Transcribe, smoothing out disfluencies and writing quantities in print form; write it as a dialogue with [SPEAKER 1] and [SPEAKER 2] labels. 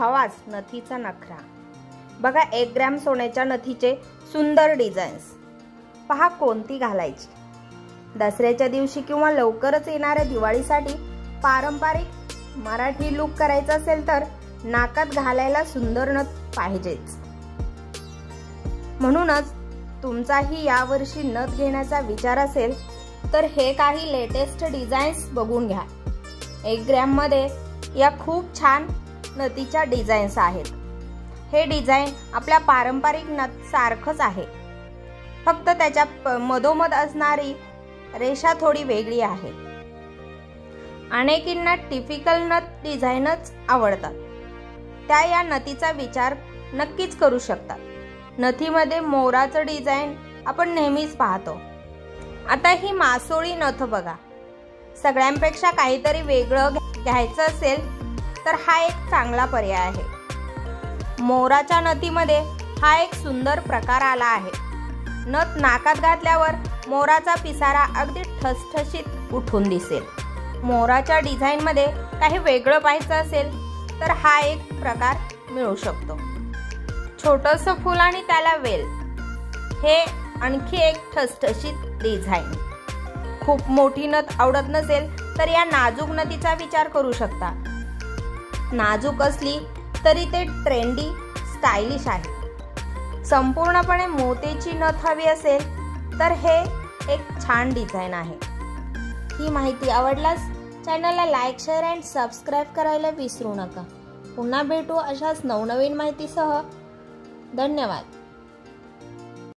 [SPEAKER 1] हवाच नथीचा नखरा। बघा 1 ग्रॅम सोन्याच्या नथीचे सुंदर डिझाईन्स। पहा कोणती घालायची। दसऱ्याच्या दिवशी किंवा लवकरच येणाऱ्या दिवाळीसाठी पारंपरिक मराठी लुक करायचा असेल तर नाकात घालायला सुंदर नथ पाहिजेच। म्हणूनच तुमचाही यावर्षी नथ घेण्याचा विचार असेल तर हे काही लेटेस्ट डिझाईन्स बघून घ्या। 1 ग्रॅम मध्ये या खूप छान नथीच्या डिझाईन्स आहेत। हे डिझाईन आपल्या पारंपरिक नथ सारखंच आहे, फक्त त्याच्या मधोमध असणारी रेषा थोडी वेगळी आहे। अनेकींना टिपिकल नथ डिझाईनच आवडतात, त्या या नथीचा विचार नक्कीच करू शकतात। नथीमध्ये मोराचं डिझाईन आपण नेहमीच पाहतो। आता ही मासोळी नथ बघा। सगळ्यांपेक्षा काहीतरी वेगळं घ्यायचं असेल तर हा एक चांगला पर्याय आहे। मोराच्या नथीमध्ये हा एक सुंदर प्रकार आला आहे। नथ नाकात घातल्यावर मोराचा पिसारा अगदी ठसठशीत उठून दिसेल। मोराच्या डिझाईन मध्ये काही वेगळं पाहायचं असेल तर हा एक प्रकार मिळू शकतो। छोटंसं फूल आणि त्याला वेल, हे आणखी एक ठसठशीत डिझाईन। खूप मोठी नथ आवडत नसेल तर या नाजूक नथीचा विचार करू शकता। नाजूक असली तरी ते ट्रेंडी स्टायलिश आहे। संपूर्णपणे मोत्याची नथ हवी असेल तर हे एक छान डिझाईन आहे। ही माहिती आवडल्यास चॅनलला लाईक, शेअर अँड सबस्क्राईब करायला विसरू नका। पुन्हा भेटू अशाच नवनवीन माहितीसह। धन्यवाद।